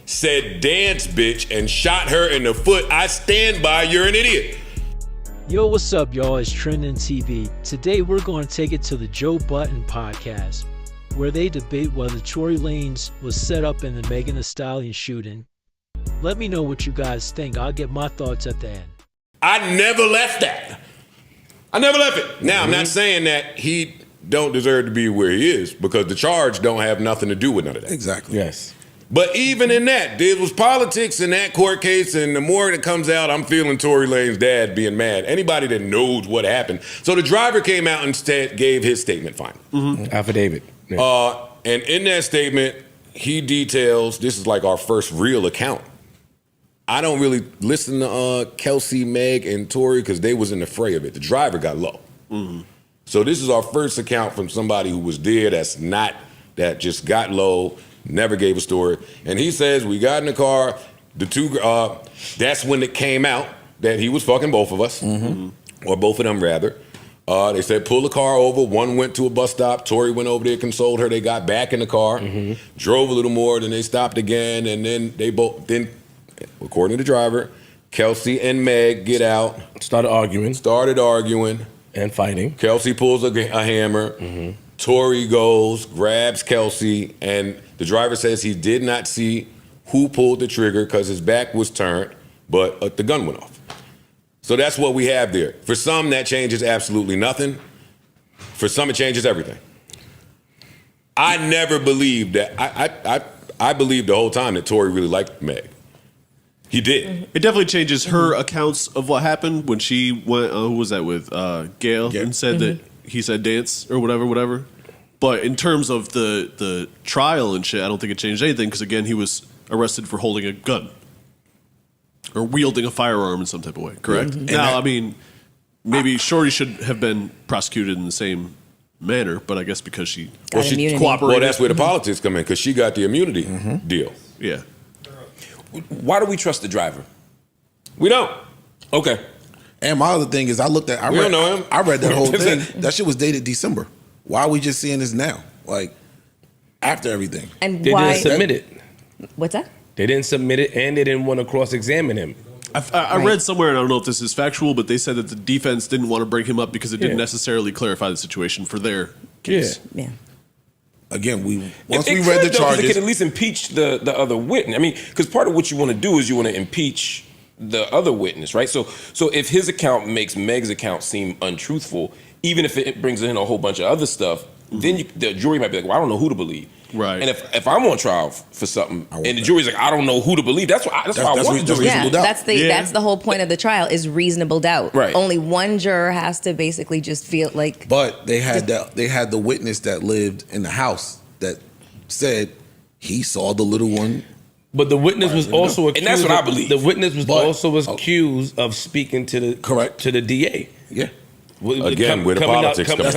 said dance bitch and shot her in the foot, I stand by you're an idiot. Yo, what's up, y'all? It's Trending TV. Today, we're going to take it to the Joe Budden podcast, where they debate whether Tory Lanez was set up in the Megan Thee Stallion shooting. Let me know what you guys think. I'll get my thoughts at the end. I never left that. I never left it. Now, I'm not saying that he don't deserve to be where he is, because the charge don't have nothing to do with none of that. Exactly. Yes. But even in that, there was politics in that court case, and the more that comes out, I'm feeling Tory Lanez's dad being mad. Anybody that knows what happened. So the driver came out and gave his statement finally. Affidavit. Yeah. And in that statement, he details, this is like our first real account. I don't really listen to Kelsey, Meg, and Tory because they was in the fray of it. The driver got low. So this is our first account from somebody who was there that just got low, never gave a story. And he says, we got in the car, that's when it came out that he was fucking both of us, or both of them rather. They said, pull the car over. One went to a bus stop. Tory went over there, consoled her. They got back in the car, drove a little more, then they stopped again, and then then, according to the driver, Kelsey and Meg get out. Started arguing. And fighting. Kelsey pulls a hammer. Tory goes, grabs Kelsey, and the driver says he did not see who pulled the trigger because his back was turned, but the gun went off. So that's what we have there. For some, that changes absolutely nothing. For some, it changes everything. I never believed that. I believed the whole time that Tory really liked Meg. He did. It definitely changes her accounts of what happened when she went, who was that with? Gail, and said that he said dance or whatever. But in terms of the trial and shit, I don't think it changed anything because, again, he was arrested for holding a gun or wielding a firearm in some type of way, correct? Now, I mean, maybe Shorty should have been prosecuted in the same manner, but I guess because she cooperated. Well, that's where the politics come in, because she got the immunity deal. Yeah. Why do we trust the driver? We don't. Okay. And my other thing is, don't know him. I read that whole thing. That shit was dated December. Why are we just seeing this now? Like, after everything. And They why? didn't submit it. What's that? They didn't submit it, and they didn't want to cross-examine him. I read somewhere, and I don't know if this is factual, but they said that the defense didn't want to bring him up because it didn't necessarily clarify the situation for their case. Yeah. Again, once we read the charges, they could at least impeach the other witness. I mean, because part of what you want to do is you want to impeach the other witness, right? So if his account makes Meg's account seem untruthful, even if it brings in a whole bunch of other stuff, then the jury might be like, well, I don't know who to believe. Right. And if I'm on trial for something, and the jury's like, I don't know who to believe, that's why I want the Yeah, that's the whole point of the trial is reasonable doubt. Right. Only one juror has to basically just feel like. But they had the witness that lived in the house that said he saw the little one. But the witness was also accused. And that's what I believe. The witness was also accused of speaking to the DA. Yeah. Again, where the politics coming out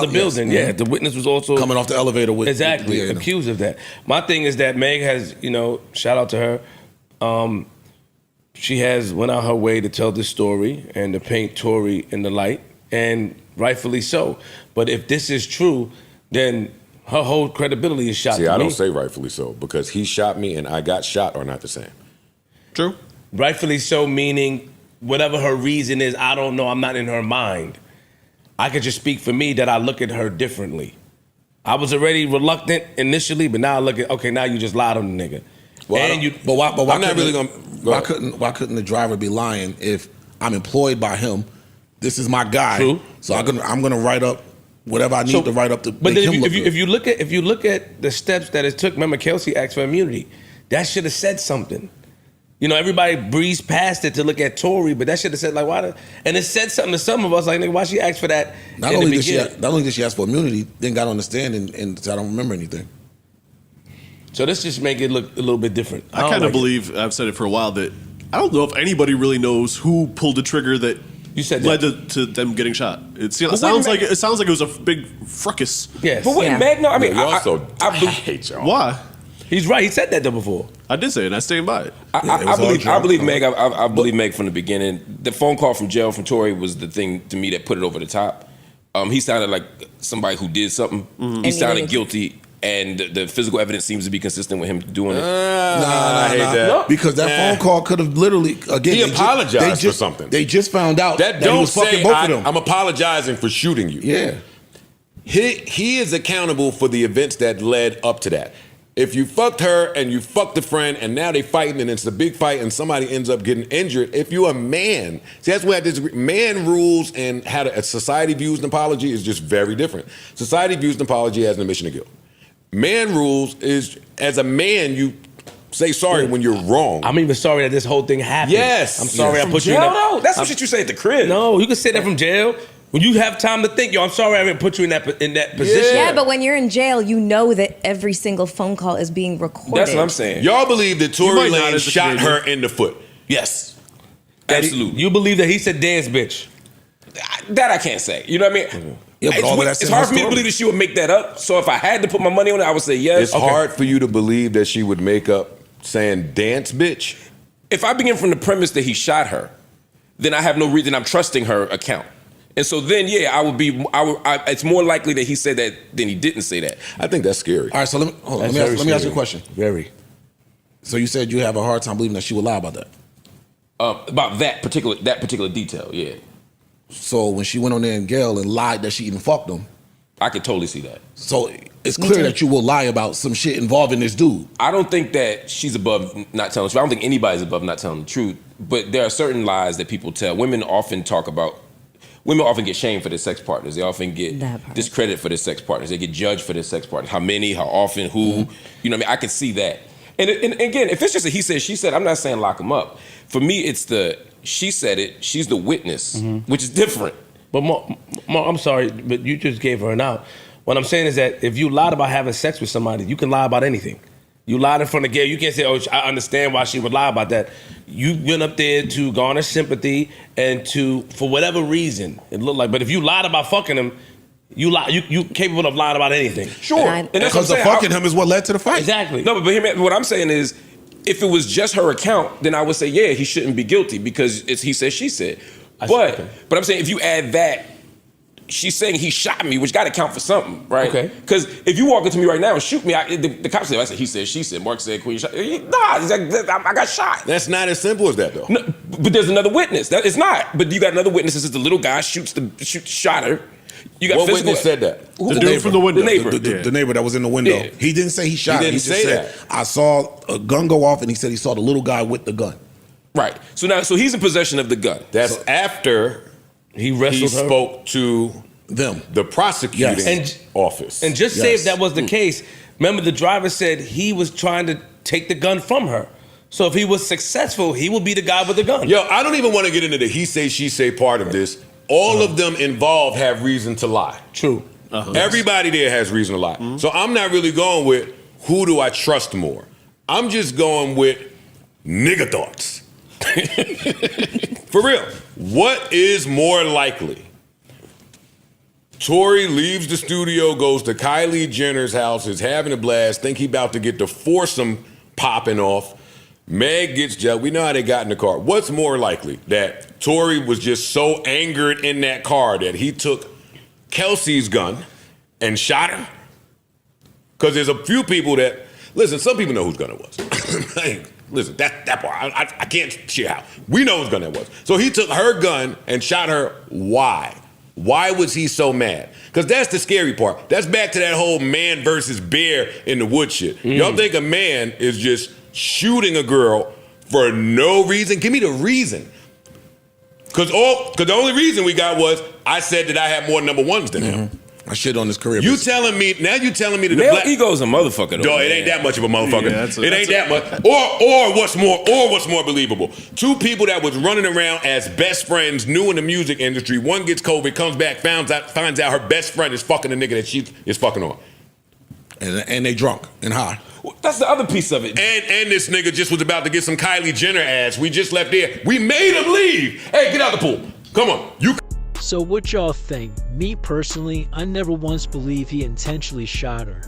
the building. Yes. Yeah, the witness was also coming off the elevator with accused of that. My thing is that Meg has, shout out to her. She has went out her way to tell this story and to paint Tory in the light, and rightfully so. But if this is true, then her whole credibility is shot. See, I don't say rightfully so, because he shot me and I got shot are not the same. True. Rightfully so, meaning whatever her reason is, I don't know. I'm not in her mind. I could just speak for me that I look at her differently. I was already reluctant initially, but now I look at, okay, now you just lied on the nigga. Well, why couldn't the driver be lying if I'm employed by him? This is my guy. True. So I'm gonna write up whatever I need to write up to but make then him look if you look at the steps that it took, remember Kelsey asked for immunity. That should have said something. Everybody breezed past it to look at Tory, but that should have said and it said something to some of us, like, nigga, why she asked for that? Not only did she ask for immunity, then got on the stand and said, I don't remember anything. So let's just make it look a little bit different. I kind of believe, I've said it for a while, that I don't know if anybody really knows who pulled the trigger that you said led to them getting shot. It sounds like it was a big fracas. Yes. But wait, Meg, no, I mean, I hate y'all. Why? He's right. He said that though before. I did say it, and I stand by it. I believe Meg. I believe Meg from the beginning. The phone call from jail from Tory was the thing to me that put it over the top. He sounded like somebody who did something. He sounded guilty and the physical evidence seems to be consistent with him doing it. I hate that. No. Because that phone call could have literally, again, He apologized for something. They just found out that, Don't he was fucking say both of them. I'm apologizing for shooting you. Yeah. He is accountable for the events that led up to that. If you fucked her and you fucked a friend and now they fighting and it's a big fight and somebody ends up getting injured, if you're a man, see, that's where I disagree. Man rules and how a society views an apology is just very different. Society views an apology as an admission of guilt. Man rules is, as a man, you say sorry when you're wrong. I'm even sorry that this whole thing happened. Yes. I'm sorry I put you Jail, in that. though? That's what you say at the crib. No, you can say that from jail. When you have time to think, yo, I'm sorry I didn't put you in that position. Yeah, but when you're in jail, you know that every single phone call is being recorded. That's what I'm saying. Y'all believe that Tory might not Lanez as a shot Canadian. her in the foot? Yes. That Absolutely. You believe that he said dance bitch. That I can't say. You know what I mean? Yeah, but all of that's it's in hard her for me to story. believe that she would make that up. So if I had to put my money on it, I would say yes. It's hard for you to believe that she would make up saying dance bitch. If I begin from the premise that he shot her, then I have no reason. I'm trusting her account. And so then, yeah, I would be. It's more likely that he said that than he didn't say that. I think that's scary. All right, so let me ask you a question. Very. So you said you have a hard time believing that she would lie about that. About that particular detail, yeah, So when she went on there and Gail and lied that she even fucked him, I could totally see that. so it's clear that you will lie about some shit involving this dude. I don't think that she's above not telling the truth. I don't think anybody's above not telling the truth. But there are certain lies that people tell. Women often get shamed for their sex partners. They often get discredited for their sex partners. They get judged for their sex partners. How many, how often, who. You know what I mean? I can see that. And again, if it's just a he said, she said, I'm not saying lock him up. For me, it's the she said it, she's the witness, which is different. But Mark, I'm sorry, but you just gave her an out. What I'm saying is that if you lied about having sex with somebody, you can lie about anything. You lied in front of Gail. You can't say, oh, I understand why she would lie about that. You went up there to garner sympathy and to, for whatever reason, it looked like. But if you lied about fucking him, you capable of lying about anything. Sure. And that's what I'm Because the saying. fucking him is what led to the fight. Exactly. No, but hear me, what I'm saying is, if it was just her account, then I would say, yeah, he shouldn't be guilty because it's he said, she said. But I'm saying if you add that, she's saying he shot me, which got to count for something, right? Okay. Because if you walk into me right now and shoot me, the cops say, I said, he said, she said, Mark said, Queen shot. Nah, I got shot. That's not as simple as that, though. No, but there's another witness. It's not. But you got another witness. This is the little guy shot her. You got What physical, witness said that? The dude from the window. The neighbor. The neighbor that was in the window. Yeah. He didn't say he shot He her. didn't He just say said, that. I saw a gun go off, and he said he saw the little guy with the gun. Right. So he's in possession of the gun. That's after He wrestled her. spoke to Them. the prosecuting Yes. office. And just say if Yes. that was the case, remember the driver said he was trying to take the gun from her. So if he was successful, he would be the guy with the gun. Yo, I don't even want to get into the he say, she say part of this. All of them involved have reason to lie. True. Everybody there has reason to lie. So I'm not really going with who do I trust more. I'm just going with nigga thoughts. For real. What is more likely? Tory leaves the studio, goes to Kylie Jenner's house, is having a blast, think he about to get the foursome popping off. Meg gets jailed. We know how they got in the car. What's more likely? That Tory was just so angered in that car that he took Kelsey's gun and shot her? Because there's a few people that, listen, some people know whose gun it was. Hey, listen, that part, I can't share how. We know whose gun it was. So he took her gun and shot her. Why? Why was he so mad? Because that's the scary part. That's back to that whole man versus bear in the wood shit. Y'all think a man is just shooting a girl for no reason? Give me the reason. Because the only reason we got was I said that I had more number ones than him. I shit on his career. You telling me that the Male black ego's a motherfucker, though. Dog, it ain't that much of a motherfucker. Yeah, it ain't that much. Or what's more believable? Two people that was running around as best friends, new in the music industry. One gets COVID, comes back, finds out her best friend is fucking the nigga that she is fucking on. And they drunk and high. That's the other piece of it. And this nigga just was about to get some Kylie Jenner ass. We just left there. We made him leave. Hey, get out the pool. Come on. You. So what y'all think? Me personally, I never once believed he intentionally shot her.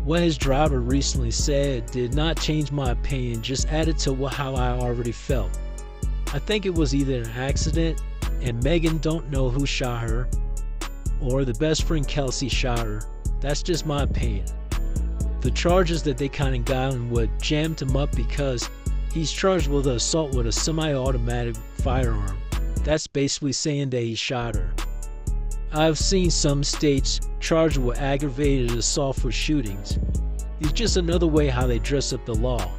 What his driver recently said did not change my opinion, just added to how I already felt. I think it was either an accident and Megan don't know who shot her, or the best friend Kelsey shot her. That's just my opinion. The charges that they kind of got him would jammed him up because he's charged with assault with a semi-automatic firearm. That's basically saying that he shot her. I've seen some states charged with aggravated assault for shootings. It's just another way how they dress up the law.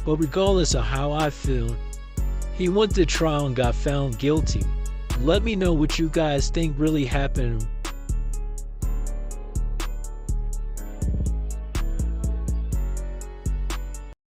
But regardless of how I feel, he went to trial and got found guilty. Let me know what you guys think really happened